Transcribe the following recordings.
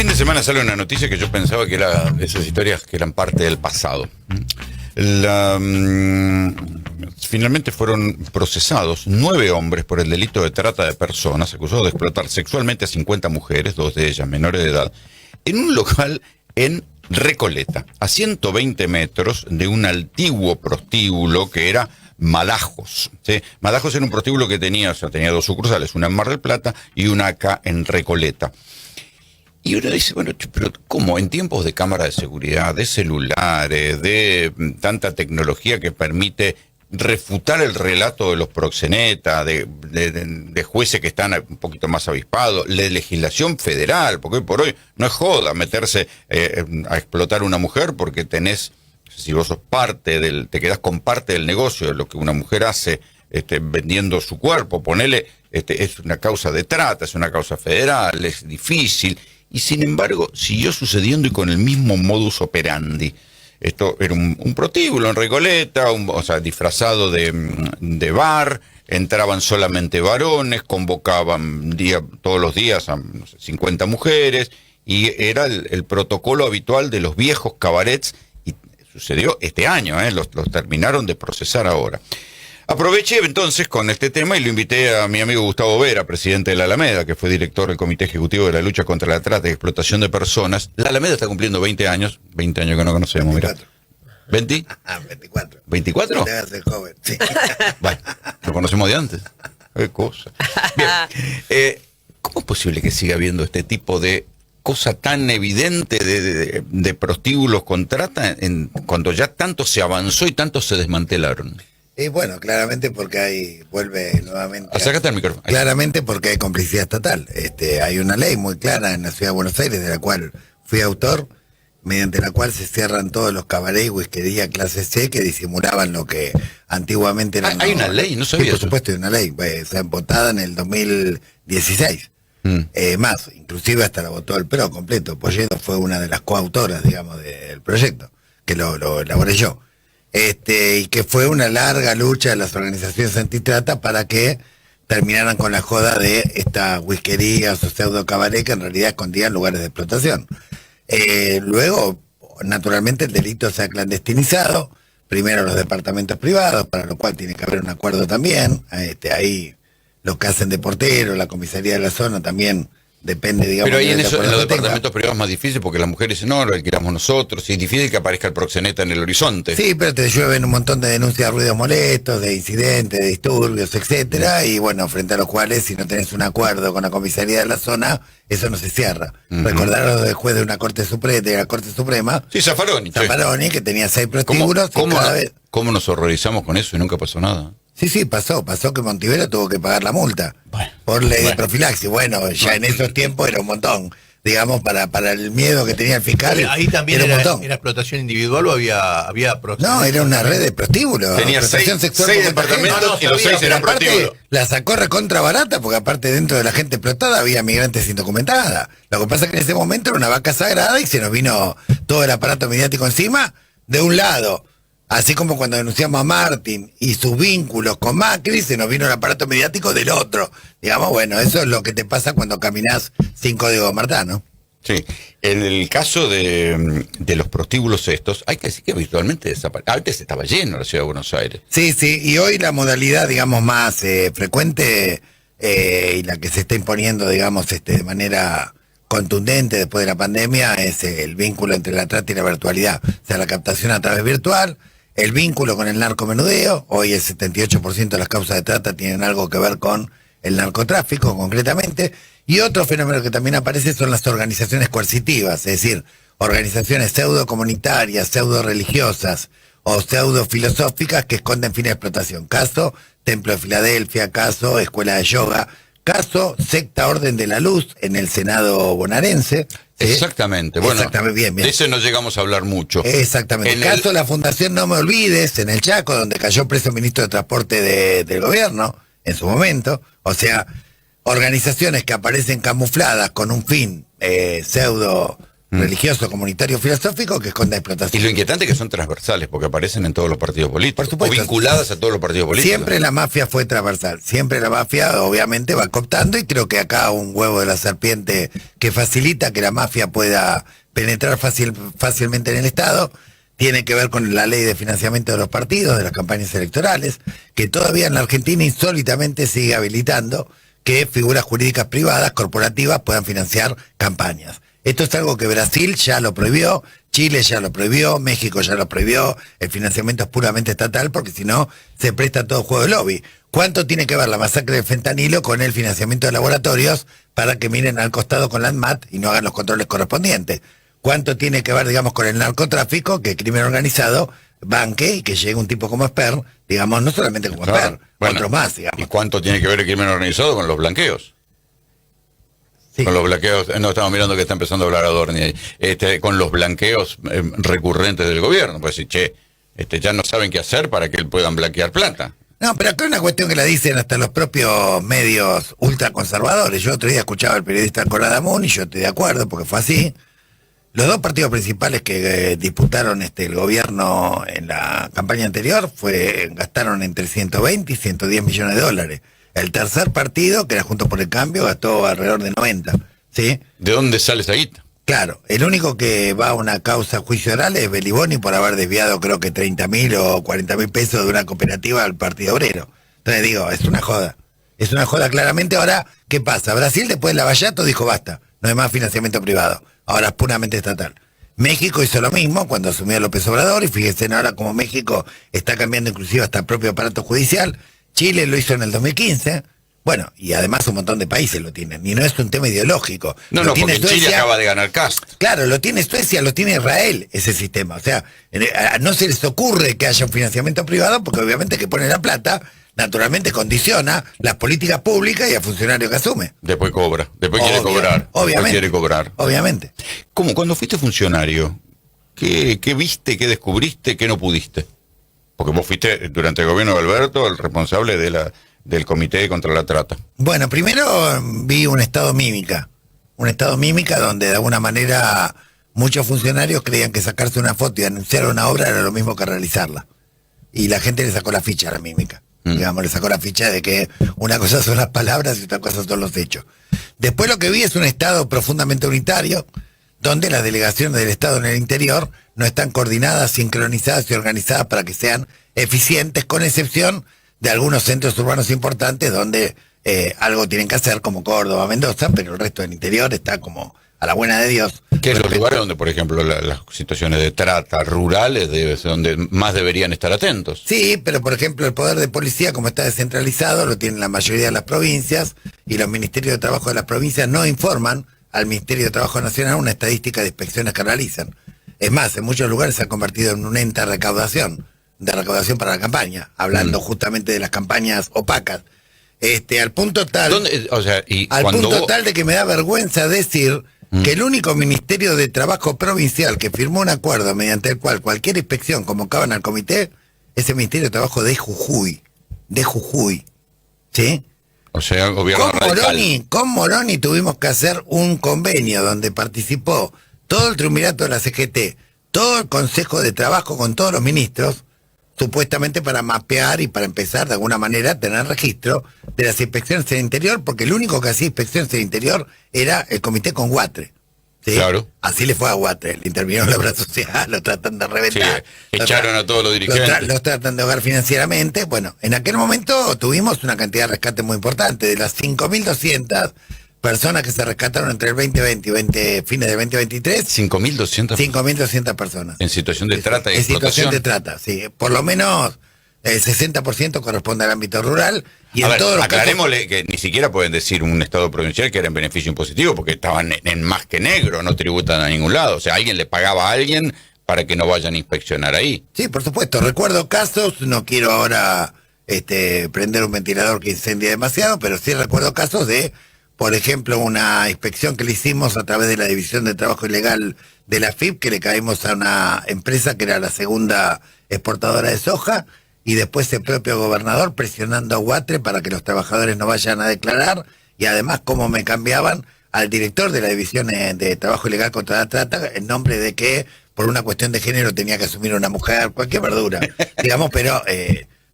fin de semana sale una noticia que yo pensaba que era esas historias que eran parte del pasado. Finalmente fueron procesados 9 hombres por el delito de trata de personas, acusados de explotar sexualmente a 50 mujeres, 2 de ellas menores de edad, en un local en Recoleta, a 120 metros de un antiguo prostíbulo que era Madajos, ¿sí? Madajos era un prostíbulo que tenía 2 sucursales, una en Mar del Plata y una acá en Recoleta. Y uno dice, bueno, pero ¿cómo? En tiempos de cámara de seguridad, de celulares, de tanta tecnología que permite refutar el relato de los proxenetas, de jueces que están un poquito más avispados, de legislación federal, porque hoy por hoy no es joda meterse a explotar a una mujer porque tenés, si vos sos te quedás con parte del negocio de lo que una mujer hace vendiendo su cuerpo, ponele, es una causa de trata, es una causa federal, es difícil. Y sin embargo, siguió sucediendo y con el mismo modus operandi. Esto era un prostíbulo en Recoleta, disfrazado de bar, entraban solamente varones, convocaban todos los días a 50 mujeres, y era el protocolo habitual de los viejos cabarets, y sucedió este año, los terminaron de procesar ahora. Aproveché entonces con este tema y lo invité a mi amigo Gustavo Vera, presidente de la Alameda, que fue director del Comité Ejecutivo de la Lucha contra la Trata y Explotación de Personas. La Alameda está cumpliendo 20 años que no conocemos, 24. Mirá. ¿20? 24. ¿24? Te hagas el joven, sí. Bueno, lo conocemos de antes. Qué cosa. Bien, ¿cómo es posible que siga habiendo este tipo de cosa tan evidente de prostíbulos con trata cuando ya tanto se avanzó y tanto se desmantelaron? Y bueno, claramente porque ahí vuelve nuevamente. Acércate al micrófono. Claramente porque hay complicidad estatal. Hay una ley muy clara en la ciudad de Buenos Aires, de la cual fui autor, mediante la cual se cierran todos los cabarets y whiskería clase C que disimulaban lo que antiguamente eran. ¿Hay una ley? No sabía. Sí, por supuesto, hay una ley. Se ha votada en el 2016. Más, inclusive hasta la votó el PRO completo. Polledo fue una de las coautoras, digamos, del proyecto, que lo elaboré yo. Y que fue una larga lucha de las organizaciones antitrata para que terminaran con la joda de estas whiskerías o pseudo cabaret que en realidad escondían lugares de explotación. Luego, naturalmente, el delito se ha clandestinizado, primero los departamentos privados, para lo cual tiene que haber un acuerdo también. Ahí los que hacen de portero, la comisaría de la zona también depende, digamos. Pero ahí en los departamentos privados es más difícil porque las mujeres dicen, no, lo alquilamos nosotros, y es difícil que aparezca el proxeneta en el horizonte. Sí, pero te llueven un montón de denuncias de ruidos molestos, de incidentes, de disturbios, etcétera, y bueno, frente a los cuales, si no tenés un acuerdo con la comisaría de la zona, eso no se cierra. Recordaron del juez de una Corte Suprema, de la Corte Suprema. Sí, Zaffaroni. Zaffaroni, que tenía 6 prostíbulos. ¿Cómo nos horrorizamos con eso y nunca pasó nada? Sí, pasó que Montivero tuvo que pagar la multa por ley de profilaxis. Bueno, ya en esos tiempos era un montón, digamos, para el miedo que tenía el fiscal. Ahí también era explotación individual o había no, era una red de prostíbulos. Tenía 6 departamentos y los 6 eran prostíbulos. La sacó recontra barata porque aparte dentro de la gente explotada había migrantes indocumentadas. Lo que pasa es que en ese momento era una vaca sagrada y se nos vino todo el aparato mediático encima de un lado. Así como cuando denunciamos a Martín y sus vínculos con Macri, se nos vino el aparato mediático del otro. Digamos, bueno, eso es lo que te pasa cuando caminás sin código Martá, ¿no? Sí. En el caso de los prostíbulos estos, hay que decir que habitualmente desapareció. Antes estaba lleno la ciudad de Buenos Aires. Sí, y hoy la modalidad, digamos, más frecuente y la que se está imponiendo, digamos, de manera contundente después de la pandemia es el vínculo entre la trata y la virtualidad. O sea, la captación a través virtual, el vínculo con el narcomenudeo. Hoy el 78% de las causas de trata tienen algo que ver con el narcotráfico, concretamente. Y otro fenómeno que también aparece son las organizaciones coercitivas, es decir, organizaciones pseudo-comunitarias, pseudo-religiosas o pseudo-filosóficas que esconden fines de explotación. Caso Templo de Filadelfia, caso Escuela de Yoga, caso Secta Orden de la Luz en el Senado bonaerense. Exactamente, bueno, exactamente, bien. De ese no llegamos a hablar mucho. Exactamente, caso la Fundación No Me Olvides en el Chaco, donde cayó preso el ministro de Transporte del gobierno en su momento. O sea, organizaciones que aparecen camufladas con un fin pseudo religioso, comunitario, filosófico, que esconde explotación. Y lo inquietante es que son transversales, porque aparecen en todos los partidos políticos. Por supuesto. O vinculadas a todos los partidos políticos. Siempre la mafia fue transversal. Siempre la mafia, obviamente, va cooptando, y creo que acá un huevo de la serpiente que facilita que la mafia pueda penetrar fácilmente en el Estado tiene que ver con la ley de financiamiento de los partidos, de las campañas electorales, que todavía en la Argentina insólitamente sigue habilitando que figuras jurídicas privadas, corporativas, puedan financiar campañas. Esto es algo que Brasil ya lo prohibió, Chile ya lo prohibió, México ya lo prohibió, el financiamiento es puramente estatal porque si no se presta todo juego de lobby. ¿Cuánto tiene que ver la masacre del fentanilo con el financiamiento de laboratorios para que miren al costado con la ANMAT y no hagan los controles correspondientes? ¿Cuánto tiene que ver, digamos, con el narcotráfico, que el crimen organizado banque y que llegue un tipo como Esper, digamos, no solamente como Esper, otros más, digamos? ¿Y cuánto tiene que ver el crimen organizado con los blanqueos? Sí. Con los blanqueos, no, estamos mirando que está empezando a hablar Adorni ahí, con los blanqueos recurrentes del gobierno, pues si, ya no saben qué hacer para que puedan blanquear plata. No, pero acá es una cuestión que la dicen hasta los propios medios ultraconservadores. Yo otro día escuchaba al periodista Coradamun y yo estoy de acuerdo porque fue así. Los dos partidos principales que disputaron el gobierno en la campaña anterior gastaron entre 120 y 110 millones de dólares. El tercer partido, que era Juntos por el Cambio, gastó alrededor de 90. ¿Sí? ¿De dónde sale esa guita? Claro, el único que va a una causa juicio oral es Beliboni por haber desviado creo que 30.000 o 40.000 pesos de una cooperativa al Partido Obrero. Entonces digo, es una joda. Es una joda claramente. Ahora, ¿qué pasa? Brasil después de Lavallato dijo basta, no hay más financiamiento privado. Ahora es puramente estatal. México hizo lo mismo cuando asumió López Obrador y fíjense ahora como México está cambiando inclusive hasta el propio aparato judicial. Chile lo hizo en el 2015. Bueno, y además un montón de países lo tienen. Y no es un tema ideológico. No, porque Chile acaba de ganar Cast. Claro, lo tiene Suecia, lo tiene Israel, ese sistema. O sea, no se les ocurre que haya un financiamiento privado porque obviamente que pone la plata, naturalmente condiciona las políticas públicas y al funcionario que asume. Después cobra, después quiere cobrar. Obviamente. Después quiere cobrar. Obviamente. ¿Cómo? Cuando fuiste funcionario, ¿qué viste, qué descubriste, qué no pudiste? Porque vos fuiste, durante el gobierno de Alberto, el responsable del Comité contra la Trata. Bueno, primero vi un estado mímica donde de alguna manera muchos funcionarios creían que sacarse una foto y anunciar una obra era lo mismo que realizarla. Y la gente le sacó la ficha a la mímica. Digamos, le sacó la ficha de que una cosa son las palabras y otra cosa son los hechos. Después lo que vi es un estado profundamente unitario, donde las delegaciones del Estado en el interior no están coordinadas, sincronizadas y organizadas para que sean eficientes, con excepción de algunos centros urbanos importantes donde algo tienen que hacer, como Córdoba, Mendoza, pero el resto del interior está como a la buena de Dios. ¿Qué es los lugares donde, por ejemplo, las situaciones de trata rurales, donde más deberían estar atentos? Sí, pero por ejemplo el poder de policía, como está descentralizado, lo tienen la mayoría de las provincias, y los ministerios de trabajo de las provincias no informan al Ministerio de Trabajo Nacional una estadística de inspecciones que realizan. Es más, en muchos lugares se ha convertido en un ente de recaudación para la campaña, hablando justamente de las campañas opacas. Al punto tal, tal de que me da vergüenza decir que el único Ministerio de Trabajo provincial que firmó un acuerdo mediante el cual cualquier inspección convocaban al comité es el Ministerio de Trabajo de Jujuy. ¿Sí? O sea, gobierno radical. Con Moroni tuvimos que hacer un convenio donde participó todo el triunvirato de la CGT, todo el Consejo de Trabajo con todos los ministros, supuestamente para mapear y para empezar de alguna manera a tener registro de las inspecciones en el interior, porque el único que hacía inspecciones en el interior era el comité con Guatre. ¿Sí? Claro. Así le fue a Guatre, le intervinieron la obra social, lo tratan de reventar. Sí, echaron a todos los dirigentes. Los tratan de ahogar financieramente. Bueno, en aquel momento tuvimos una cantidad de rescate muy importante. De las 5.200 personas que se rescataron entre el 2020 y fines del 2023. 5.200 personas. En situación de trata y explotación. En situación de trata, sí. Por lo menos el 60% corresponde al ámbito rural. Y aclarémosle que ni siquiera pueden decir un estado provincial que era en beneficio impositivo, porque estaban en más que negro, no tributan a ningún lado. O sea, alguien le pagaba a alguien para que no vayan a inspeccionar ahí. Sí, por supuesto. Recuerdo casos, no quiero ahora prender un ventilador que incendie demasiado, pero sí recuerdo casos de, por ejemplo, una inspección que le hicimos a través de la División de Trabajo Ilegal de la FIP, que le caímos a una empresa que era la segunda exportadora de soja, y después el propio gobernador presionando a Guatre para que los trabajadores no vayan a declarar, y además cómo me cambiaban al director de la División de Trabajo Ilegal contra la Trata en nombre de que por una cuestión de género tenía que asumir una mujer, cualquier verdura, digamos, pero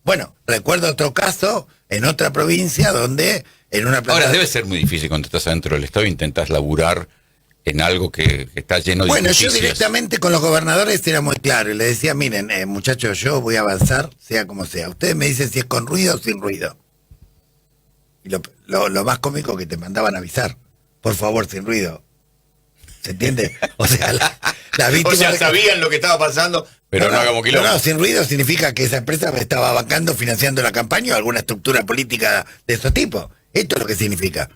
bueno, recuerdo otro caso en otra provincia donde en una planta... Ahora, debe ser muy difícil cuando estás adentro del Estado e intentás laburar en algo que está lleno de Bueno, injusticias. yo directamente con los gobernadores era muy claro y les decía, miren, muchachos, yo voy a avanzar, sea como sea. Ustedes me dicen si es con ruido o sin ruido. Y lo más cómico que te mandaban a avisar, por favor, sin ruido. ¿Se entiende? O sea, la víctima... O sea, sabían lo que estaba pasando, pero no hagamos quilombo. No, sin ruido significa que esa empresa me estaba bancando, financiando la campaña o alguna estructura política de esos tipos. Esto es lo que significa.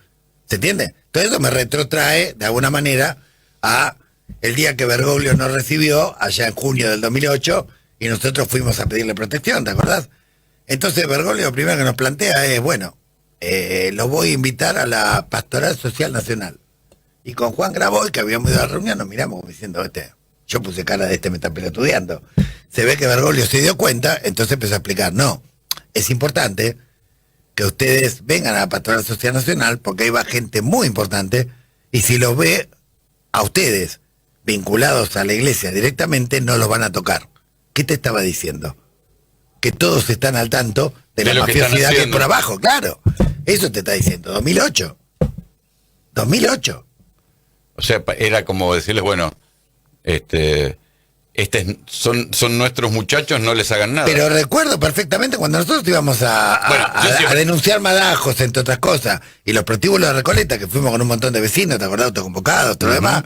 ¿Se entiende? Todo eso me retrotrae, de alguna manera, a el día que Bergoglio nos recibió, allá en junio del 2008, y nosotros fuimos a pedirle protección, ¿te acordás? Entonces Bergoglio lo primero que nos plantea es, bueno, los voy a invitar a la Pastoral Social Nacional. Y con Juan Graboy, que habíamos ido a la reunión, nos miramos como diciendo, yo puse cara de me está pelotudeando. Se ve que Bergoglio se dio cuenta, entonces empezó a explicar, no, es importante que ustedes vengan a la Pastoral Social Nacional porque ahí va gente muy importante y si los ve a ustedes vinculados a la iglesia directamente no los van a tocar. ¿Qué te estaba diciendo? Que todos están al tanto de la mafiosidad que hay por abajo, claro. Eso te está diciendo, 2008. 2008. O sea, era como decirles, bueno, son nuestros muchachos, no les hagan nada. Pero recuerdo perfectamente cuando nosotros íbamos a denunciar madajos, entre otras cosas, y los prostíbulos de Recoleta, que fuimos con un montón de vecinos, ¿te acordás? Autoconvocados, todo lo demás.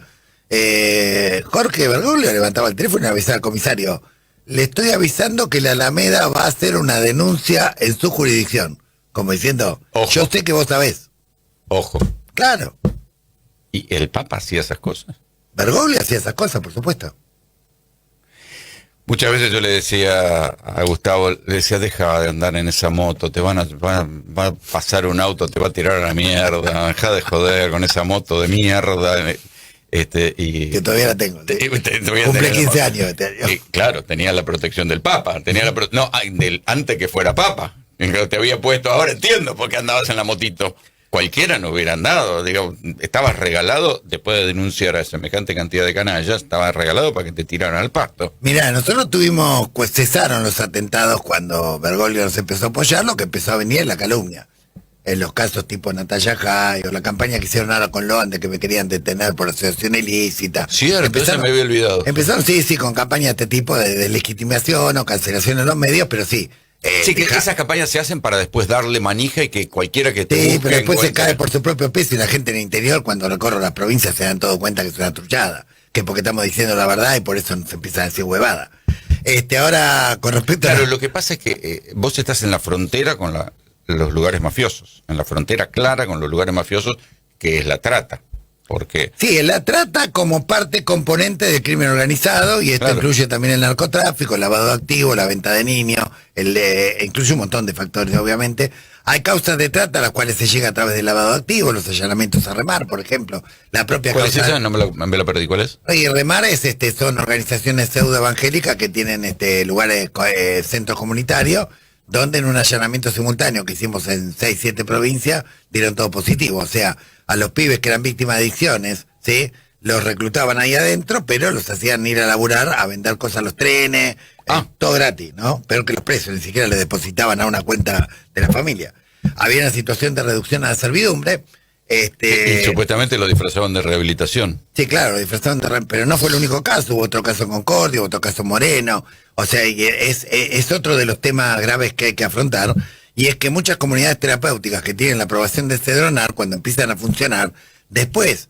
Jorge Bergoglio levantaba el teléfono y avisaba al comisario, le estoy avisando que la Alameda va a hacer una denuncia en su jurisdicción. Como diciendo, ojo, yo sé que vos sabés. Ojo. Claro. ¿Y el Papa hacía esas cosas? Bergoglio hacía esas cosas, por supuesto. Muchas veces yo le decía a Gustavo, le decía, deja de andar en esa moto, va a pasar un auto, te va a tirar a la mierda, deja de joder con esa moto de mierda. Y que todavía la tengo. Cumple 15 años este año. Claro, tenía la protección del Papa, antes que fuera Papa. Te había puesto, ahora entiendo por qué andabas en la motito. Cualquiera no hubiera andado, digamos, estabas regalado, después de denunciar a semejante cantidad de canallas, estabas regalado para que te tiraran al pasto. Mirá, nosotros cesaron los atentados cuando Bergoglio nos empezó a apoyar, lo que empezó a venir es la calumnia. En los casos tipo Natalia Jay o la campaña que hicieron ahora con Loan de que me querían detener por asociación ilícita. Cierto, eso me había olvidado. Empezaron, sí, con campañas de este tipo de legitimación o cancelación en los medios, pero sí. Sí, que esas campañas se hacen para después darle manija y que cualquiera que te busque... Sí, pero después se cae por su propio peso y la gente en el interior cuando recorre las provincias se dan todo cuenta que es una truchada, que porque estamos diciendo la verdad y por eso se empieza a decir huevada. Ahora, con respecto a... lo que pasa es que vos estás en la frontera con los lugares mafiosos, en la frontera clara con los lugares mafiosos, que es la trata. Porque... Sí, la trata como parte componente del crimen organizado y esto incluye también el narcotráfico, el lavado de activos, la venta de niños, incluye un montón de factores, obviamente. Hay causas de trata a las cuales se llega a través del lavado de activos, los allanamientos a Remar, por ejemplo. La propia ¿Cuál causa... es esa? No me la perdí, ¿cuál es? Y Remar son organizaciones pseudoevangélicas que tienen lugares, centros comunitarios, donde en un allanamiento simultáneo que hicimos en 6, 7 provincias, dieron todo positivo. O sea, a los pibes que eran víctimas de adicciones, ¿sí? Los reclutaban ahí adentro, pero los hacían ir a laburar, a vender cosas a los trenes, todo gratis, ¿no? Peor que los presos, ni siquiera les depositaban a una cuenta de la familia. Había una situación de reducción a la servidumbre. Y supuestamente lo disfrazaban de rehabilitación. Sí, claro, lo disfrazaban de pero no fue el único caso, hubo otro caso en Concordia, hubo otro caso en Moreno, o sea, es otro de los temas graves que hay que afrontar, y es que muchas comunidades terapéuticas que tienen la aprobación de Cedronar, cuando empiezan a funcionar, después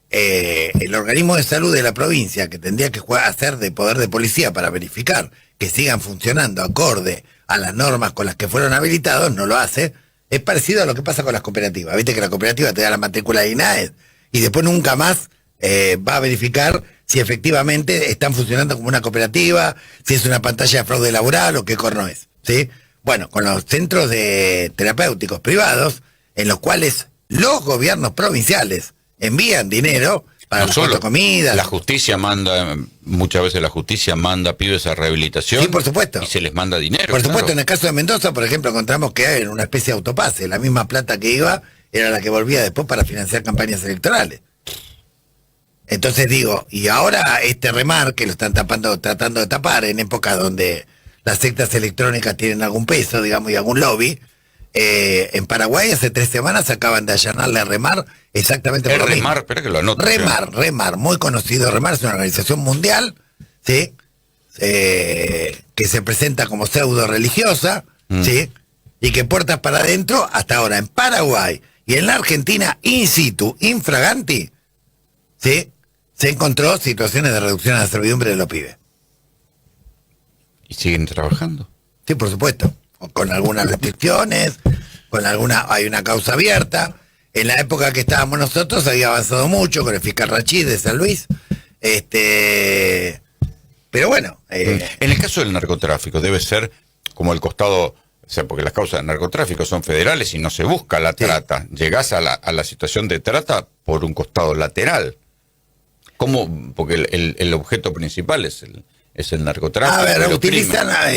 el organismo de salud de la provincia, que tendría que hacer de poder de policía para verificar que sigan funcionando acorde a las normas con las que fueron habilitados, no lo hace. Es parecido a lo que pasa con las cooperativas. Viste que la cooperativa te da la matrícula de INAES y después nunca más va a verificar si efectivamente están funcionando como una cooperativa, si es una pantalla de fraude laboral o qué corno es, ¿sí? Bueno, con los centros terapéuticos privados, en los cuales los gobiernos provinciales envían dinero para no solo comida. La justicia muchas veces la justicia manda pibes a rehabilitación. Sí, por supuesto. Y se les manda dinero. Por supuesto, en el caso de Mendoza, por ejemplo, encontramos que hay una especie de autopase, la misma plata que iba, era la que volvía después para financiar campañas electorales. Entonces digo, y ahora este remar que lo están tratando de tapar en épocas donde las sectas electrónicas tienen algún peso, digamos, y algún lobby, en Paraguay hace 3 semanas acaban de allanarle a Remar exactamente por lo mismo. Remar, espera que lo anoto. Remar, muy conocido. Remar es una organización mundial, ¿sí? Que se presenta como pseudo religiosa, ¿sí? Y que puertas para adentro, hasta ahora en Paraguay y en la Argentina, in situ, infraganti, ¿sí? Se encontró situaciones de reducción a la servidumbre de los pibes. ¿Y siguen trabajando? Sí, por supuesto. Con algunas restricciones, hay una causa abierta. En la época que estábamos nosotros había avanzado mucho con el fiscal Rachid de San Luis. Pero bueno. En el caso del narcotráfico debe ser como el costado, o sea, porque las causas de narcotráfico son federales y no se busca la trata. Llegás a la situación de trata por un costado lateral. ¿Cómo? Porque el objeto principal es el narcotráfico. A ver,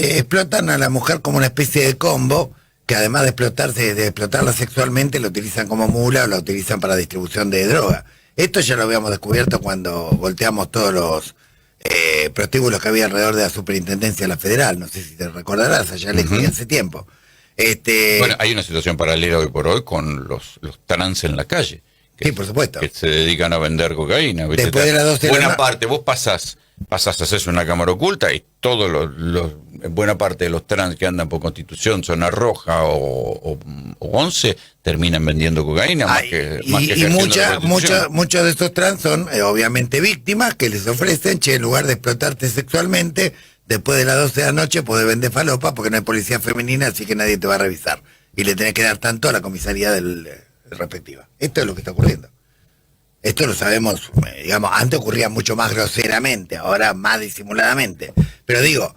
explotan a la mujer como una especie de combo, que además de explotarla sexualmente, la utilizan como mula o la utilizan para distribución de droga. Esto ya lo habíamos descubierto cuando volteamos todos los prostíbulos que había alrededor de la superintendencia de la federal. No sé si te recordarás, allá lejos y hace tiempo. Bueno, hay una situación paralela hoy por hoy con los trans en la calle. Sí, por supuesto. Que se dedican a vender cocaína. ¿Viste? Después de las 12 de buena parte, vos pasás a hacerse una cámara oculta y buena parte de los trans que andan por Constitución, Zona Roja o 11, terminan vendiendo cocaína. Muchos de estos trans son obviamente víctimas que les ofrecen, en lugar de explotarte sexualmente, después de las 12 de la noche podés vender falopa porque no hay policía femenina, así que nadie te va a revisar. Y le tenés que dar tanto a la comisaría respectiva. Esto es lo que está ocurriendo. Esto lo sabemos, digamos, antes ocurría mucho más groseramente, ahora más disimuladamente. Pero digo,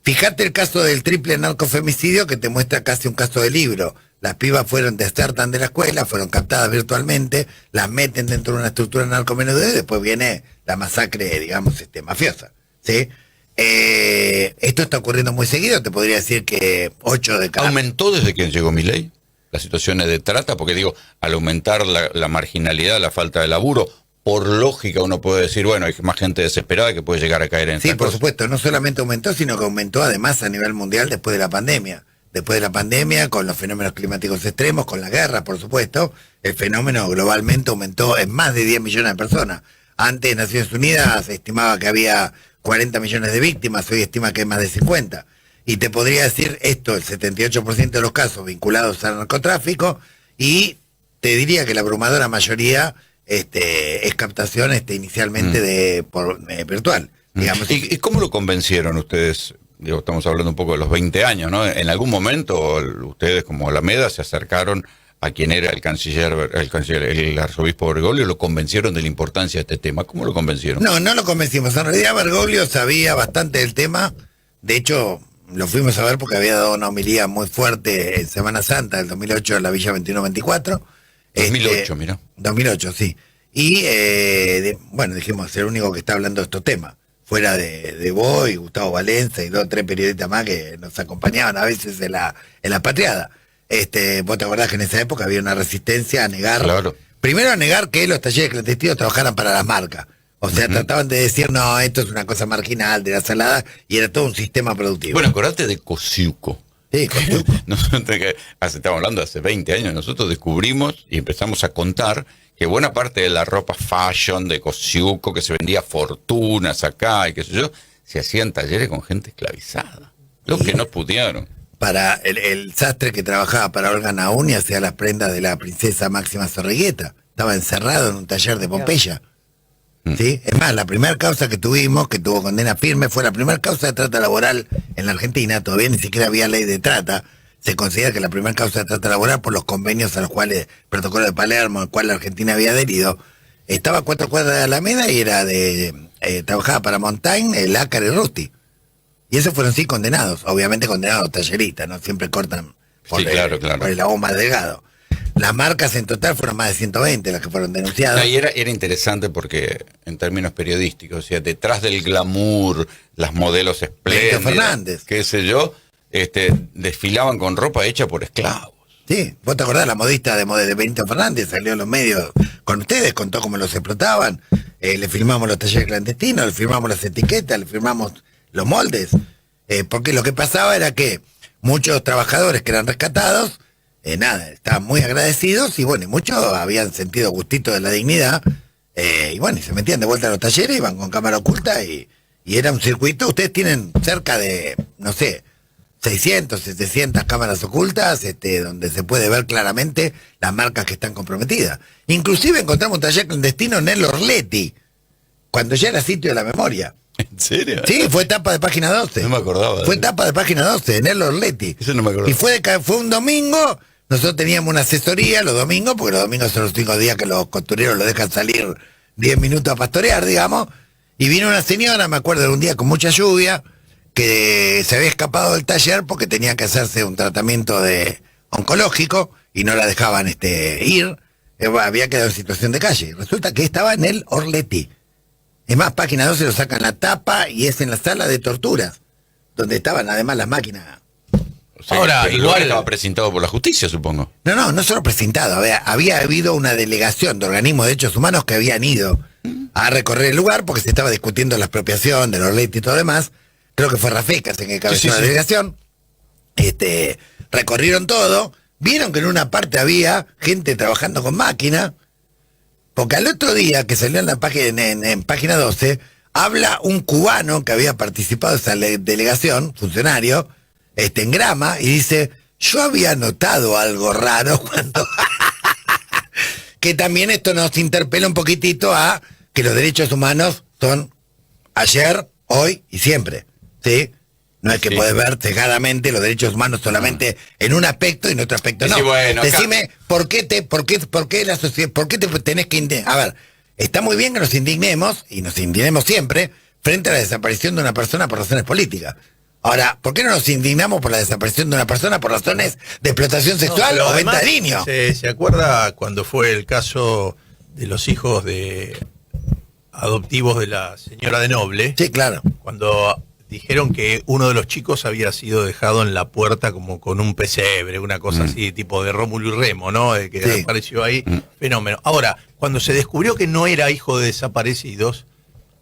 fíjate el caso del triple narcofemicidio que te muestra casi un caso de libro. Las pibas desertan de la escuela, fueron captadas virtualmente, las meten dentro de una estructura narcomenudeo y después viene la masacre, digamos, mafiosa, ¿sí? Esto está ocurriendo muy seguido, te podría decir que 8 de cada... ¿Aumentó desde que llegó Milei las situaciones de trata? Porque digo, al aumentar la marginalidad, la falta de laburo, por lógica uno puede decir, bueno, hay más gente desesperada que puede llegar a caer en... Sí, por supuesto, no solamente aumentó, sino que aumentó además a nivel mundial después de la pandemia. Después de la pandemia, con los fenómenos climáticos extremos, con la guerra, por supuesto, el fenómeno globalmente aumentó en más de 10 millones de personas. Antes, en Naciones Unidas se estimaba que había 40 millones de víctimas, hoy estima que hay más de 50. Y te podría decir esto, el 78% de los casos vinculados al narcotráfico, y te diría que la abrumadora mayoría es captación inicialmente virtual. Digamos. ¿Y cómo lo convencieron ustedes? Digo, estamos hablando un poco de los 20 años, ¿no? En algún momento ustedes como Alameda se acercaron a quien era el arzobispo Bergoglio, lo convencieron de la importancia de este tema. ¿Cómo lo convencieron? No lo convencimos. En realidad Bergoglio sabía bastante del tema. De hecho, lo fuimos a ver porque había dado una homilía muy fuerte en Semana Santa del 2008 en la Villa 2124. 2008, mirá. 2008, sí. Y, bueno, dijimos, es el único que está hablando de estos temas. Fuera de vos y Gustavo Valencia y 2 o 3 periodistas más que nos acompañaban a veces en la patriada. Vos te acordás que en esa época había una resistencia a negar. Claro. Primero a negar que los talleres clandestinos trabajaran para las marcas. O sea, trataban de decir, no, esto es una cosa marginal de la salada, y era todo un sistema productivo. Bueno, acordate de Cosiuco. Sí, Cosiuco. Estamos hablando de hace 20 años, nosotros descubrimos y empezamos a contar que buena parte de la ropa fashion de Cosiuco, que se vendía fortunas acá y qué sé yo, se hacían talleres con gente esclavizada. Los que no pudieron. Para el sastre que trabajaba para Olga Nauni hacía las prendas de la princesa Máxima Zorrigueta. Estaba encerrado en un taller de Pompeya. ¿Sí? Es más, la primera causa que tuvimos, que tuvo condena firme, fue la primera causa de trata laboral en la Argentina. Todavía ni siquiera había ley de trata. Se considera que la primera causa de trata laboral, por los convenios a los cuales, protocolo de Palermo, al cual la Argentina había adherido, estaba a 4 cuadras de Alameda y era trabajaba para Montaigne, Lácar y Rusty. Y esos fueron sí condenados, obviamente condenados talleristas, ¿no? Siempre cortan por el agua más delgado. Las marcas en total fueron más de 120 las que fueron denunciadas. Y era interesante porque, en términos periodísticos, o sea, detrás del glamour, las modelos espléndidas, Fernández, qué sé yo, desfilaban con ropa hecha por esclavos. Sí, vos te acordás, la modista de Benito Fernández salió en los medios con ustedes, contó cómo los explotaban, le filmamos los talleres clandestinos, le filmamos las etiquetas, le filmamos los moldes, porque lo que pasaba era que muchos trabajadores que eran rescatados, estaban muy agradecidos y bueno, y muchos habían sentido gustito de la dignidad, y bueno, y se metían de vuelta a los talleres, iban con cámara oculta y era un circuito. Ustedes tienen cerca de, no sé, 600, 700 cámaras ocultas, donde se puede ver claramente las marcas que están comprometidas. Inclusive encontramos un taller clandestino en el Orleti, cuando ya era sitio de la memoria. ¿En serio? Sí, fue etapa de página 12. No me acordaba. Fue etapa de página 12, en el Orleti. Eso no me acordaba. Y fue un domingo, nosotros teníamos una asesoría los domingos, porque los domingos son los 5 días que los costureros lo dejan salir 10 minutos a pastorear, digamos. Y vino una señora, me acuerdo de un día con mucha lluvia, que se había escapado del taller porque tenía que hacerse un tratamiento oncológico y no la dejaban ir. Había quedado en situación de calle. Resulta que estaba en el Orleti. Es más, página 12 lo sacan la tapa y es en la sala de torturas, donde estaban además las máquinas. O sea, ahora, igual estaba presentado por la justicia, supongo. No solo presentado. Había habido una delegación de organismos de derechos humanos que habían ido a recorrer el lugar porque se estaba discutiendo la expropiación del Orleti y todo lo demás. Creo que fue Rafecas en que encabezó la delegación. Recorrieron todo, vieron que en una parte había gente trabajando con máquina, porque al otro día que salió en la página, en página 12, habla un cubano que había participado de esa delegación, funcionario, en Grama, y dice, yo había notado algo raro cuando... que también esto nos interpela un poquitito a que los derechos humanos son ayer, hoy y siempre. ¿Sí? No es que podés ver cegadamente los derechos humanos solamente en un aspecto y en otro aspecto no. Sí, bueno, decime, ¿por qué la sociedad, por qué te tenés que indignar? A ver, está muy bien que nos indignemos, y nos indignemos siempre, frente a la desaparición de una persona por razones políticas. Ahora, ¿por qué no nos indignamos por la desaparición de una persona por razones de explotación sexual o venta de niños? ¿Se acuerda cuando fue el caso de los hijos adoptivos de la señora de Noble? Sí, claro. Cuando dijeron que uno de los chicos había sido dejado en la puerta como con un pesebre, una cosa así, tipo de Rómulo y Remo, ¿no? Que apareció ahí, fenómeno. Ahora, cuando se descubrió que no era hijo de desaparecidos,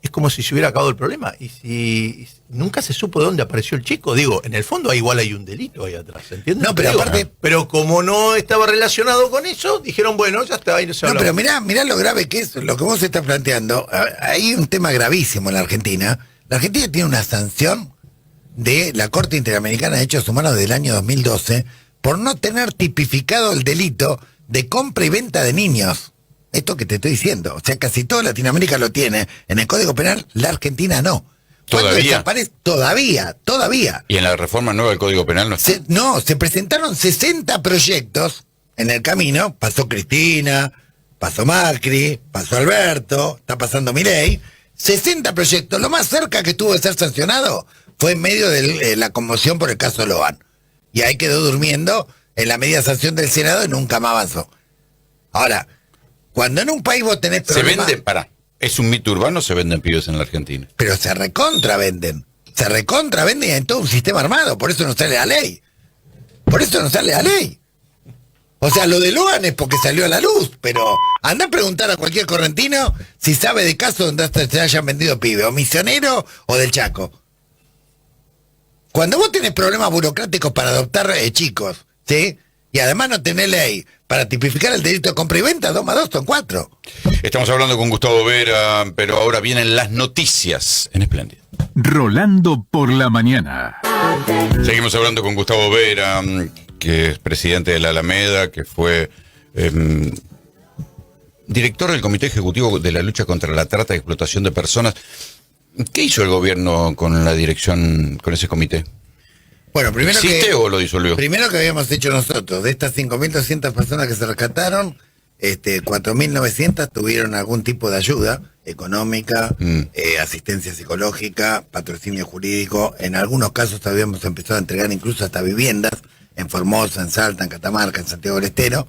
es como si se hubiera acabado el problema. Y si nunca se supo de dónde apareció el chico, digo, en el fondo igual hay un delito ahí atrás, ¿entiendes? No, pero aparte... Pero como no estaba relacionado con eso, dijeron, bueno, ya está, ahí no se habló. No, pero mirá lo grave que es, lo que vos estás planteando. Hay un tema gravísimo en la Argentina. La Argentina tiene una sanción de la Corte Interamericana de Derechos Humanos del año 2012 por no tener tipificado el delito de compra y venta de niños. Esto que te estoy diciendo. O sea, casi toda Latinoamérica lo tiene. En el Código Penal, la Argentina no. ¿Todavía? Todavía. ¿Y en la reforma nueva del Código Penal no está? Se presentaron 60 proyectos en el camino. Pasó Cristina, pasó Macri, pasó Alberto, está pasando Milei. 60 proyectos. Lo más cerca que estuvo de ser sancionado fue en medio de la conmoción por el caso Loan. Y ahí quedó durmiendo en la media sanción del Senado y nunca más avanzó. Ahora, cuando en un país vos tenés problemas... ¿Es un mito urbano o se venden pibes en la Argentina? Pero se recontravenden y en todo un sistema armado. Por eso no sale la ley. O sea, lo de Loan es porque salió a la luz, pero anda a preguntar a cualquier correntino si sabe de casos donde se hayan vendido pibes, o misionero o del Chaco. Cuando vos tenés problemas burocráticos para adoptar chicos, ¿sí? Y además no tenés ley para tipificar el delito de compra y venta, 2 más 2 son 4. Estamos hablando con Gustavo Vera, pero ahora vienen las noticias en Espléndido. Rolando por la mañana. Seguimos hablando con Gustavo Vera, que es presidente de la Alameda, que fue director del Comité Ejecutivo de la Lucha contra la Trata y Explotación de Personas. ¿Qué hizo el gobierno con la dirección, con ese comité? Bueno, primero ¿Existe o lo disolvió? Primero que habíamos hecho nosotros, de estas 5.200 personas que se rescataron, 4.900 tuvieron algún tipo de ayuda económica, asistencia psicológica, patrocinio jurídico. En algunos casos habíamos empezado a entregar incluso hasta viviendas, en Formosa, en Salta, en Catamarca, en Santiago del Estero.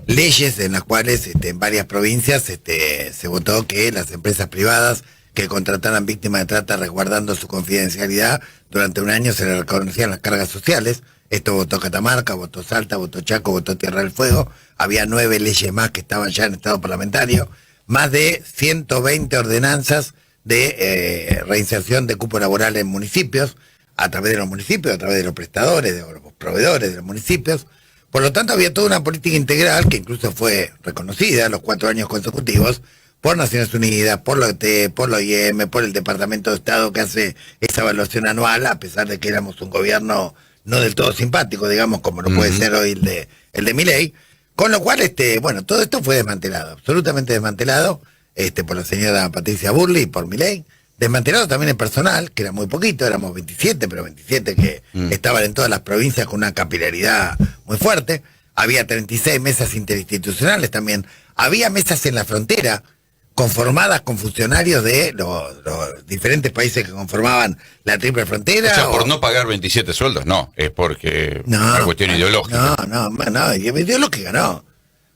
Leyes en las cuales en varias provincias se votó que las empresas privadas que contrataran víctimas de trata resguardando su confidencialidad durante un año se les reconocían las cargas sociales. Esto votó Catamarca, votó Salta, votó Chaco, votó Tierra del Fuego. Había 9 leyes más que estaban ya en estado parlamentario. Más de 120 ordenanzas de reinserción de cupo laboral en municipios, a través de los municipios, a través de los prestadores, de los proveedores de los municipios. Por lo tanto, había toda una política integral que incluso fue reconocida los 4 años consecutivos por Naciones Unidas, por la OIT, por la OIM, por el Departamento de Estado que hace esa evaluación anual, a pesar de que éramos un gobierno no del todo simpático, digamos, como no puede ser hoy el de Milei. Con lo cual, bueno, todo esto fue desmantelado, absolutamente desmantelado, por la señora Patricia Burley y por Milei. Desmantelado también el personal, que era muy poquito, éramos 27, pero 27 que estaban en todas las provincias con una capilaridad muy fuerte. Había 36 mesas interinstitucionales también. Había mesas en la frontera, conformadas con funcionarios de los diferentes países que conformaban la triple frontera. O sea, por no pagar 27 sueldos, no, es porque una cuestión ideológica. No, ideológica no.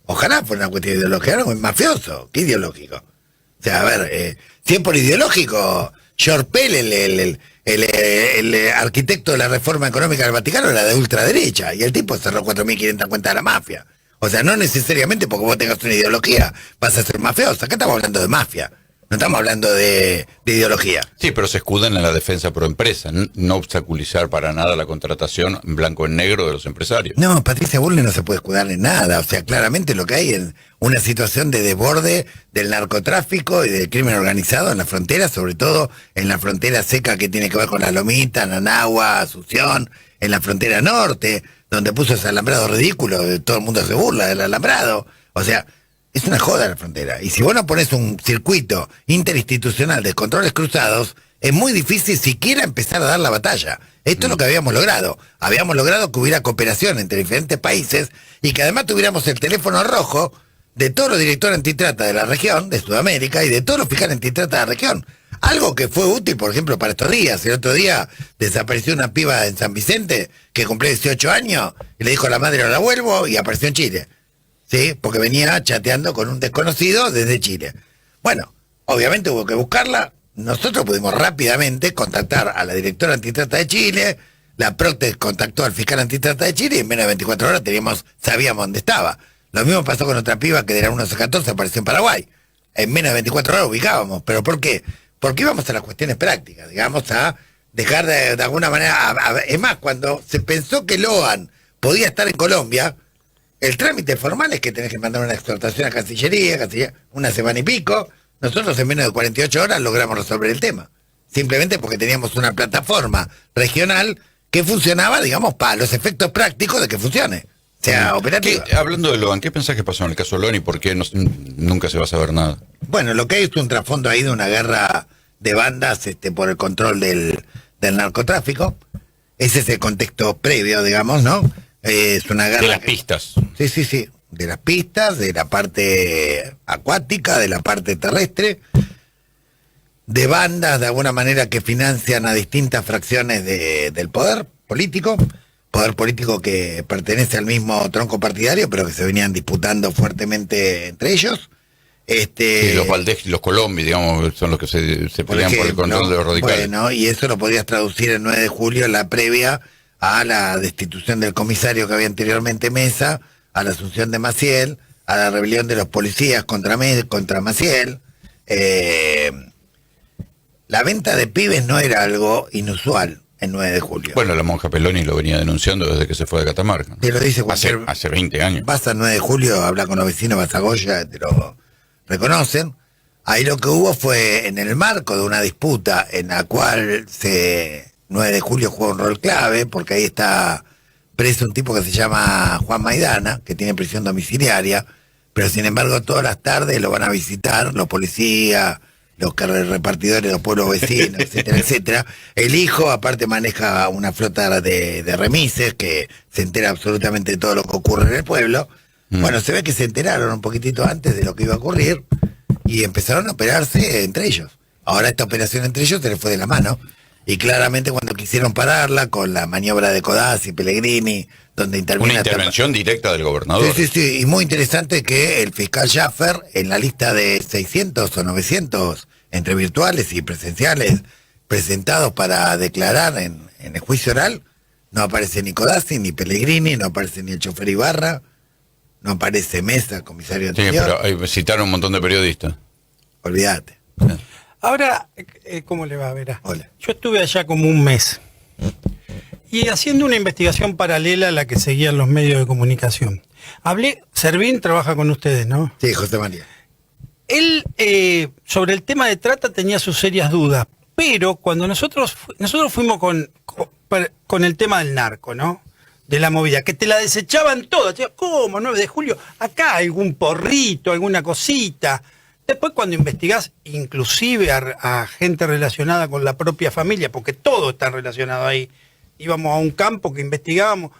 Ojalá fuera una cuestión ideológica, no, es mafioso, ¿qué ideológico? O sea, a ver, si es por ideológico, George Pell, el arquitecto de la reforma económica del Vaticano, era de ultraderecha, y el tipo cerró 4.500 cuentas de la mafia. O sea, no necesariamente porque vos tengas una ideología vas a ser mafioso. Acá estamos hablando de mafia, no estamos hablando de ideología. Sí, pero se escudan en la defensa pro empresa, no obstaculizar para nada la contratación en blanco en negro de los empresarios. No, Patricia Bullrich no se puede escudar en nada. O sea, claramente lo que hay es una situación de desborde del narcotráfico y del crimen organizado en la frontera, sobre todo en la frontera seca que tiene que ver con la Lomita, Nanagua, Asunción, en la frontera norte, donde puso ese alambrado ridículo, todo el mundo se burla del alambrado. O sea, es una joda la frontera. Y si vos no pones un circuito interinstitucional de controles cruzados, es muy difícil siquiera empezar a dar la batalla. Esto es lo que habíamos logrado. Habíamos logrado que hubiera cooperación entre diferentes países y que además tuviéramos el teléfono rojo de todos los directores antitrata de la región, de Sudamérica, y de todos los fiscales antitrata de la región. Algo que fue útil, por ejemplo, para estos días. El otro día desapareció una piba en San Vicente que cumplió 18 años y le dijo a la madre, ahora vuelvo, y apareció en Chile. ¿Sí? Porque venía chateando con un desconocido desde Chile. Bueno, obviamente hubo que buscarla. Nosotros pudimos rápidamente contactar a la directora antitrata de Chile, la Procter contactó al fiscal antitrata de Chile y en menos de 24 horas sabíamos dónde estaba. Lo mismo pasó con otra piba que de la 1114 apareció en Paraguay. En menos de 24 horas ubicábamos. ¿Pero por qué? Porque íbamos a las cuestiones prácticas, digamos, a dejar de alguna manera... es más, cuando se pensó que Loan podía estar en Colombia, el trámite formal es que tenés que mandar una exhortación a Cancillería, una semana y pico. Nosotros en menos de 48 horas logramos resolver el tema. Simplemente porque teníamos una plataforma regional que funcionaba, digamos, para los efectos prácticos de que funcione. O sea, operativa. Hablando de Loan, ¿qué pensás que pasó en el caso de Loan y por qué nunca se va a saber nada? Bueno, lo que hay es un trasfondo ahí de una guerra de bandas por el control del narcotráfico. Ese es el contexto previo, digamos, ¿no? Es una guerra... De las pistas. Sí. De las pistas, de la parte acuática, de la parte terrestre, de bandas de alguna manera que financian a distintas fracciones del poder político que pertenece al mismo tronco partidario, pero que se venían disputando fuertemente entre ellos. Sí, los Valdés y los Colombi, digamos, son los que se pelean por el control de los radicales. Bueno, y eso lo podrías traducir el 9 de julio, en la previa a la destitución del comisario que había anteriormente Mesa, a la asunción de Maciel, a la rebelión de los policías contra Maciel. La venta de pibes no era algo inusual el 9 de julio. Bueno, la monja Peloni lo venía denunciando desde que se fue de Catamarca, ¿no? Te lo dice hace 20 años. Vas al 9 de julio, habla con los vecinos, vas a Goya, te lo reconocen. Ahí lo que hubo fue en el marco de una disputa en la cual 9 de julio juega un rol clave, porque ahí está preso un tipo que se llama Juan Maidana, que tiene prisión domiciliaria, pero sin embargo todas las tardes lo van a visitar los policías, los repartidores de los pueblos vecinos, etcétera, etcétera. El hijo aparte maneja una flota de remises que se entera absolutamente de todo lo que ocurre en el pueblo. Bueno, se ve que se enteraron un poquitito antes de lo que iba a ocurrir y empezaron a operarse entre ellos. Ahora esta operación entre ellos se les fue de la mano. Y claramente cuando quisieron pararla con la maniobra de Codazzi y Pellegrini, donde interviene... Una intervención directa del gobernador. Sí, y muy interesante que el fiscal Schaffer, en la lista de 600 o 900, entre virtuales y presenciales, presentados para declarar en el juicio oral, No aparece ni Codazzi, ni Pellegrini, no aparece ni el chofer Ibarra, no aparece Mesa, comisario Sí, anterior. pero citaron un montón de periodistas. Olvídate. Ahora, ¿cómo le va a ver? Hola. Yo estuve allá como un mes y haciendo una investigación paralela a la que seguían los medios de comunicación. Servín trabaja con ustedes, ¿no? Sí, José María. Él, sobre el tema de trata, tenía sus serias dudas, pero cuando nosotros fuimos con el tema del narco, ¿no? De la movida, que te la desechaban toda. ¿Cómo? 9 de julio, acá algún porrito, alguna cosita. Después cuando investigás, inclusive a gente relacionada con la propia familia, porque todo está relacionado ahí. Íbamos a un campo que investigábamos,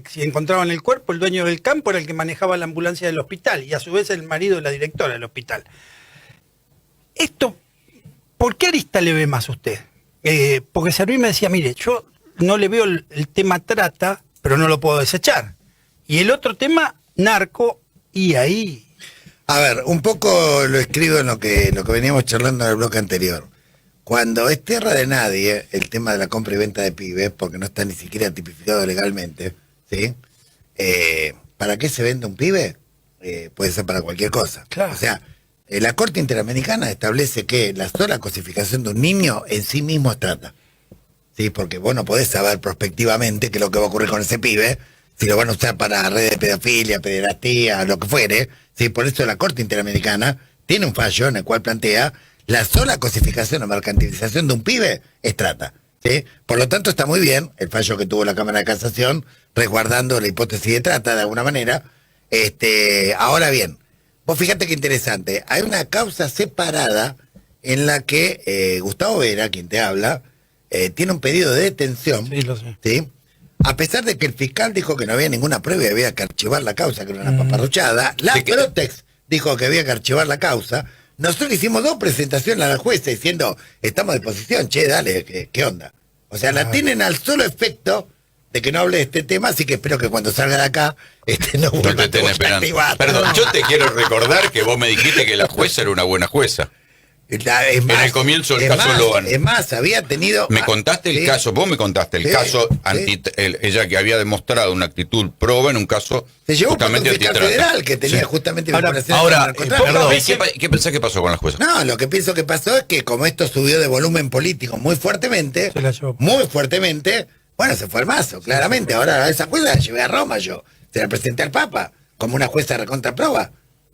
si encontraban el cuerpo, el dueño del campo era el que manejaba la ambulancia del hospital, y a su vez el marido de la directora del hospital. Esto, ¿por qué arista le ve más a usted? Porque Servín me decía, mire, yo no le veo el tema trata, pero no lo puedo desechar. Y el otro tema, narco, y ahí... A ver, un poco lo escribo en lo que veníamos charlando en el bloque anterior. Cuando es tierra de nadie el tema de la compra y venta de pibes, porque no está ni siquiera tipificado legalmente, ¿sí? ¿Para qué se vende un pibe? Puede ser para cualquier cosa. Claro. O sea, la Corte Interamericana establece que la sola cosificación de un niño en sí mismo es trata. ¿Sí? Porque vos no podés saber prospectivamente qué es lo que va a ocurrir con ese pibe, si lo van a usar para redes de pedofilia, pederastía, lo que fuere. ¿Sí? Por eso la Corte Interamericana tiene un fallo en el cual plantea la sola cosificación o mercantilización de un pibe es trata. ¿Sí? Por lo tanto, está muy bien el fallo que tuvo la Cámara de Casación, resguardando la hipótesis de trata de alguna manera. Ahora bien, vos fíjate qué interesante, hay una causa separada en la que Gustavo Vera, quien te habla, tiene un pedido de detención. Sí, lo sé. ¿Sí? A pesar de que el fiscal dijo que no había ninguna prueba y había que archivar la causa, que era una paparruchada, la Protex dijo que había que archivar la causa. Nosotros hicimos 2 presentaciones a la jueza diciendo, estamos de posición, che, dale, ¿qué onda? O sea, la tienen al solo efecto de que no hable de este tema, así que espero que cuando salga de acá, no No vuelva te estén a esperando. activar. Perdón, yo te quiero recordar que vos me dijiste que la jueza era una buena jueza. Es En el comienzo del caso Loan. Es más, había tenido... Me contaste el Sí. caso, vos me contaste el Sí, caso, sí. ella que había demostrado una actitud proba en un caso Se llevó por un justamente fiscal antitrata. federal que tenía Sí. justamente Ahora, vinculaciones ahora, con el narcotráfico. perdón, ¿Qué pensás que pasó con la jueza? No, lo que pienso que pasó es que como esto subió de volumen político muy fuertemente, Se la llevó. bueno, se fue al mazo, claramente. Ahora a esa jueza la llevé a Roma yo, se la presenté al Papa, como una jueza recontraproba.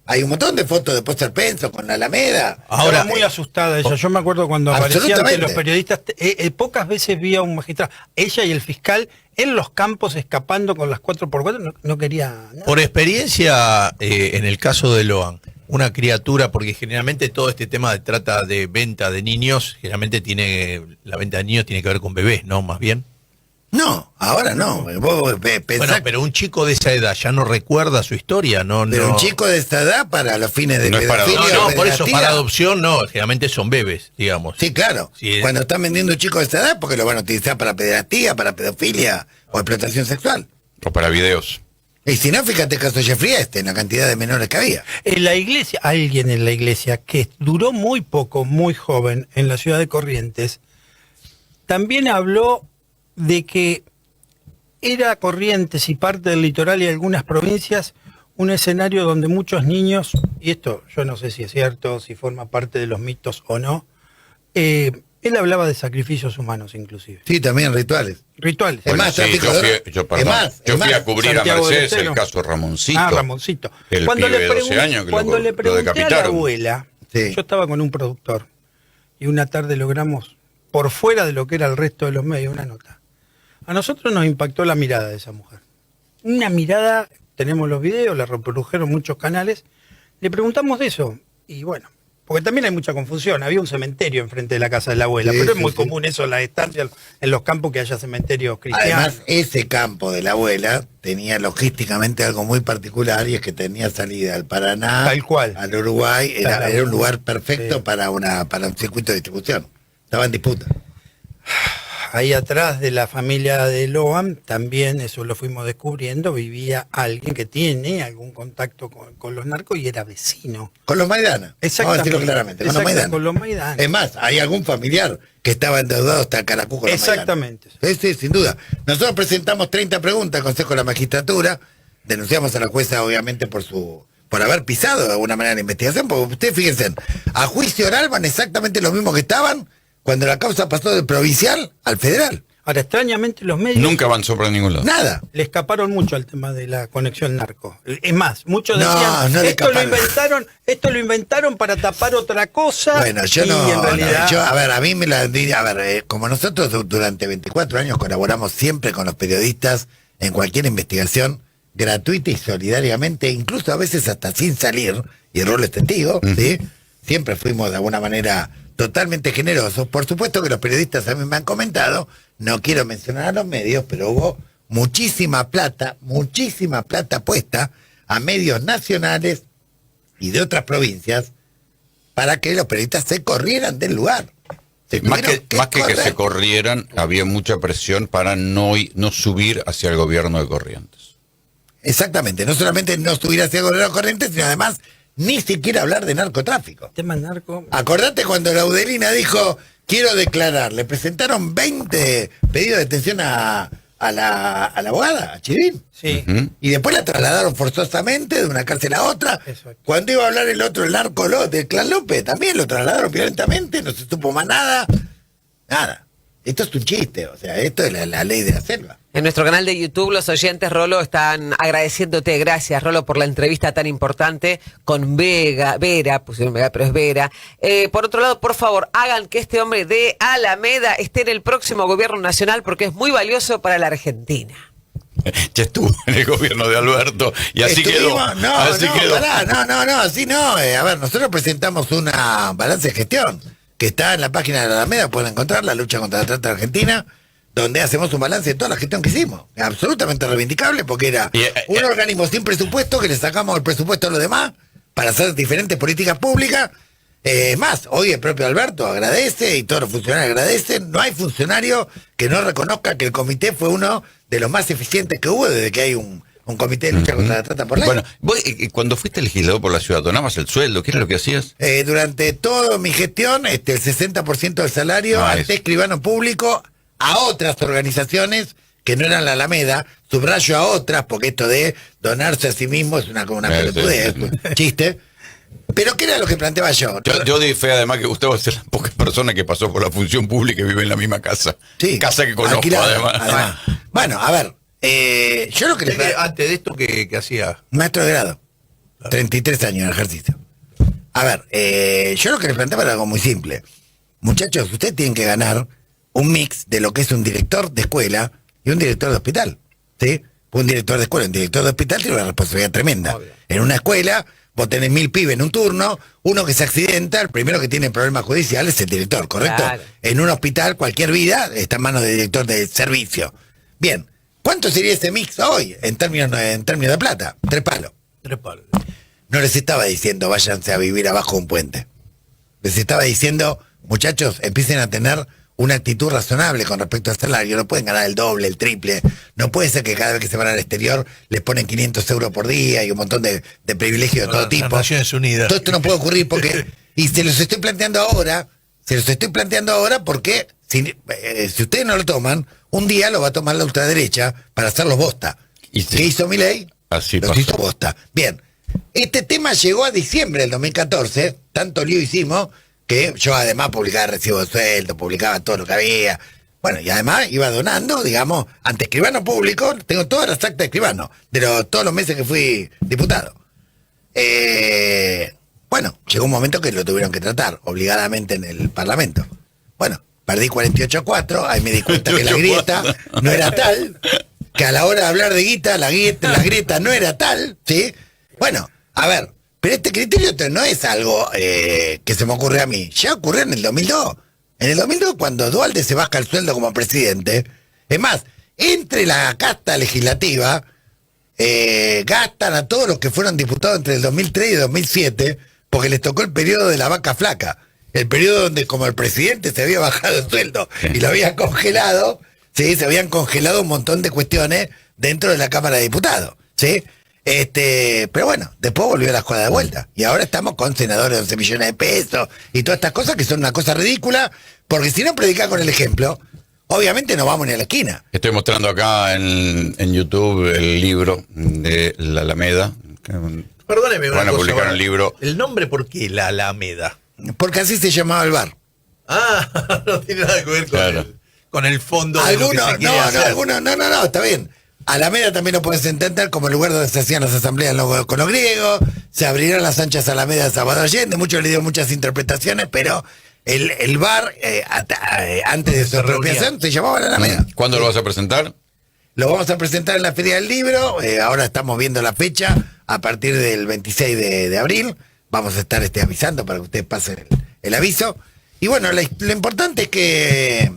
Hay un montón de fotos de Póster Penso con la Alameda. Ahora, Estaba muy asustada ella. Yo me acuerdo cuando aparecían Absolutamente. ante los periodistas, pocas veces vi a un magistrado, ella y el fiscal, en los campos escapando con las 4x4, no quería nada. Por experiencia, en el caso de Loan, una criatura, porque generalmente todo este tema de trata de venta de niños, generalmente la venta de niños tiene que ver con bebés, ¿no? Más bien. No, ahora no. Vos pensás Bueno, pero un chico de esa edad ya no recuerda su historia, ¿no? pero no. un chico de esta edad para los fines de No es para pedofilia No, o no, por eso, pederastía. para adopción no, generalmente son bebés, digamos. Sí, claro. Sí, Cuando están vendiendo un chico de esta edad, porque lo van a utilizar para pederastía, para pedofilia o explotación sexual. O para videos. Y si no, fíjate el caso de Jeffrey en la cantidad de menores que había. En la iglesia, alguien en la iglesia que duró muy poco, muy joven, en la ciudad de Corrientes, también habló de que era Corrientes y parte del litoral y algunas provincias un escenario donde muchos niños, y esto yo no sé si es cierto, si forma parte de los mitos o no, él hablaba de sacrificios humanos inclusive. Sí, también rituales. Rituales. Es más, tráfico de- yo es más, fui a es cubrir a Santiago del Mercedes el Estero. caso Ramoncito. Ah, Ramoncito. El Cuando pibe le, de 12 años que cuando lo le pregunté a la decapitaron. abuela, Sí. yo estaba con un productor y una tarde logramos, por fuera de lo que era el resto de los medios, una nota. A nosotros nos impactó la mirada de esa mujer. Una mirada, tenemos los videos, la reprodujeron muchos canales, le preguntamos de eso y bueno, porque también hay mucha confusión. Había un cementerio enfrente de la casa de la abuela, Sí, pero es sí, muy sí. común eso en las estancias, en los campos que haya cementerios cristianos. Además, ese campo de la abuela tenía logísticamente algo muy particular y es que tenía salida al Paraná, Tal cual. al Uruguay. Era, Tal era un cual. lugar perfecto Sí. para un circuito de distribución. Estaba en disputa. ahí atrás de la familia de Loan, también eso lo fuimos descubriendo, vivía alguien que tiene algún contacto con los narcos y era vecino. Con los Maidana. Vamos a decirlo claramente. Con los Maidana. Con los Maidana. Es más, hay algún familiar que estaba endeudado hasta el caracú con los Maidana. Exactamente. Sí, sin duda. Nosotros presentamos 30 preguntas al Consejo de la Magistratura. Denunciamos a la jueza, obviamente, por haber pisado de alguna manera la investigación, porque ustedes fíjense, a juicio oral van exactamente los mismos que estaban cuando la causa pasó del provincial al federal. Ahora, extrañamente los medios Nunca avanzó por ningún lado. Nada. le escaparon mucho al tema de la conexión narco. Es más, muchos No, decían, no le esto lo inventaron para tapar otra cosa. Bueno, yo y no, en realidad, a ver, a mí me la... A ver, como nosotros durante 24 años colaboramos siempre con los periodistas en cualquier investigación, gratuita y solidariamente, incluso a veces hasta sin salir, y el rol es testigo, ¿sí? Siempre fuimos de alguna manera totalmente generosos. Por supuesto que los periodistas a mí me han comentado, no quiero mencionar a los medios, pero hubo muchísima plata puesta a medios nacionales y de otras provincias para que los periodistas se corrieran del lugar. Más que se corrieran, había mucha presión para no subir hacia el gobierno de Corrientes. Exactamente, no solamente no subir hacia el gobierno de Corrientes, sino además ni siquiera hablar de narcotráfico. tema narco. Acordate cuando la Udelina dijo, quiero declarar, le presentaron 20 pedidos de detención a la abogada, a Chivín. Sí. Y después la trasladaron forzosamente de una cárcel a otra. Exacto. Cuando iba a hablar el otro, el narco del Clan López, también lo trasladaron violentamente, no se supo más nada. Nada. Esto es un chiste, o sea, esto es la ley de la selva. En nuestro canal de YouTube, los oyentes, Rolo, están agradeciéndote. Gracias, Rolo, por la entrevista tan importante con Vera, pusieron Vega, pero es Vera. Por otro lado, por favor, hagan que este hombre de Alameda esté en el próximo gobierno nacional porque es muy valioso para la Argentina. Ya estuvo en el gobierno de Alberto y así quedó. Así no. A ver, nosotros presentamos una balance de gestión que está en la página de la Alameda, pueden encontrar la lucha contra la trata de Argentina, donde hacemos un balance de toda la gestión que hicimos. Absolutamente reivindicable porque era un organismo sin presupuesto que le sacamos el presupuesto a los demás para hacer diferentes políticas públicas. Más, hoy el propio Alberto agradece y todos los funcionarios agradecen. No hay funcionario que no reconozca que el comité fue uno de los más eficientes que hubo desde que hay un comité de lucha contra la trata por ley. Bueno, vos, cuando fuiste legislador por la ciudad, ¿donabas el sueldo? ¿Qué era lo que hacías? Durante toda mi gestión, el 60% del salario ante escribano público a otras organizaciones que no eran la Alameda, subrayo a otras, porque esto de donarse a sí mismo es una pelotudez, es un chiste. Pero ¿qué era lo que planteaba yo? Yo di fe además que Gustavo es la poca persona que pasó por la función pública y vive en la misma casa. Sí, casa que conozco además. Bueno, a ver, yo lo que antes de esto, ¿qué hacía? Maestro de grado, 33 años en ejercicio. A ver, yo lo que les planteaba era algo muy simple. Muchachos, ustedes tienen que ganar un mix de lo que es un director de escuela y un director de hospital, ¿sí? Un director de escuela, un director de hospital tiene una responsabilidad tremenda. Obvio. En una escuela, vos tenés 1000 pibes en un turno, uno que se accidenta, el primero que tiene problemas judiciales es el director, ¿correcto? Claro. En un hospital, cualquier vida está en manos del director de servicio. Bien, ¿cuánto sería ese mix hoy en términos de plata? 3 palos. 3 palos. No les estaba diciendo váyanse a vivir abajo de un puente. Les estaba diciendo, muchachos, empiecen a tener una actitud razonable con respecto al salario. No pueden ganar el doble, el triple. No puede ser que cada vez que se van al exterior les ponen 500 euros por día y un montón de privilegios de todo tipo. Naciones Unidas. Todo esto no puede ocurrir porque... Y se los estoy planteando ahora porque si ustedes no lo toman, un día lo va a tomar la ultraderecha para hacerlos bosta. ¿Qué hizo Milei? Así los hizo bosta. Bien, este tema llegó a diciembre del 2014, tanto lío hicimos que yo además publicaba recibo de sueldo, publicaba todo lo que había. Bueno, y además iba donando, digamos, ante escribano público, tengo todas las actas de escribano, de todos los meses que fui diputado. Bueno, llegó un momento que lo tuvieron que tratar, obligadamente en el Parlamento. Bueno, perdí 48-4, ahí me di cuenta que la grieta no era tal, que a la hora de hablar de guita, la grieta no era tal, ¿sí? Bueno, a ver, pero este criterio no es algo que se me ocurre a mí. Ya ocurrió en el 2002. En el 2002, cuando Duhalde se baja el sueldo como presidente, es más, entre la casta legislativa, gastan a todos los que fueron diputados entre el 2003 y el 2007, porque les tocó el periodo de la vaca flaca. el periodo donde como el presidente se había bajado el sueldo y lo habían congelado, ¿sí? Se habían congelado un montón de cuestiones dentro de la Cámara de Diputados, ¿sí? Pero bueno, después volvió la jugada de vuelta. Y ahora estamos con senadores de 11 millones de pesos y todas estas cosas que son una cosa ridícula, porque si no predicas con el ejemplo, obviamente no vamos ni a la esquina. Estoy mostrando acá en YouTube el libro de la Alameda. Perdóneme, Van a publicar un libro. ¿El nombre por qué la Alameda? Porque así se llamaba el bar. Ah, no tiene nada que ver con el fondo de lo que Algunos, se quiere hacer. no, está bien. Alameda también lo puedes entender como el lugar donde se hacían las asambleas con los griegos, se abrieron las anchas Alamedas de Salvador Allende, muchos le dieron muchas interpretaciones, pero el bar, antes de su apropiación, se llamaba la Alameda. ¿Cuándo lo vas a presentar? Lo vamos a presentar en la Feria del Libro, ahora estamos viendo la fecha, a partir del 26 de abril, vamos a estar avisando para que ustedes pasen el aviso. Y bueno, lo importante es que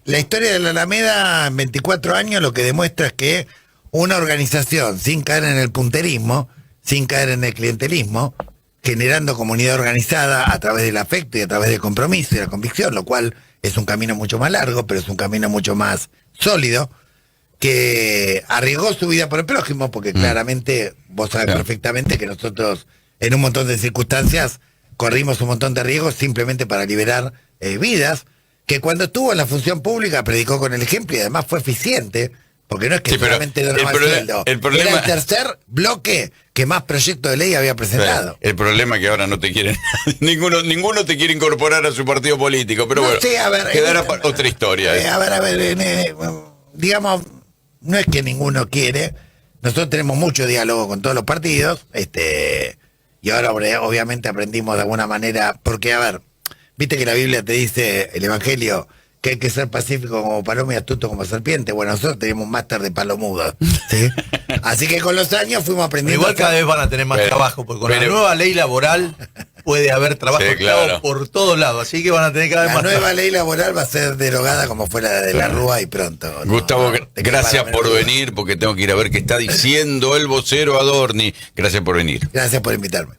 la historia de la Alameda en 24 años lo que demuestra es que una organización, sin caer en el punterismo, sin caer en el clientelismo, generando comunidad organizada a través del afecto y a través del compromiso y la convicción, lo cual es un camino mucho más largo, pero es un camino mucho más sólido, que arriesgó su vida por el prójimo, porque claramente vos sabés perfectamente que nosotros en un montón de circunstancias corrimos un montón de riesgos simplemente para liberar vidas, que cuando estuvo en la función pública predicó con el ejemplo y además fue eficiente, porque no es que solamente dio más sueldo, era el tercer bloque que más proyectos de ley había presentado. El problema es que ahora no te quieren, ninguno te quiere incorporar a su partido político, pero bueno, quedará para otra historia. Digamos, no es que ninguno quiere, nosotros tenemos mucho diálogo con todos los partidos, y ahora obviamente aprendimos de alguna manera, porque viste que la Biblia te dice, el Evangelio, que hay que ser pacífico como paloma y astuto como serpiente. Bueno, nosotros tenemos un máster de palomudo, ¿sí? Así que con los años fuimos aprendiendo. Igual cada vez van a tener más trabajo, porque con la nueva ley laboral puede haber trabajo por todos lados, así que van a tener cada vez más trabajo. La nueva trabajo. ley laboral va a ser derogada como fue la de la Rúa y pronto. Gustavo, gracias por venir, porque tengo que ir a ver qué está diciendo el vocero Adorni. Gracias por venir. Gracias por invitarme.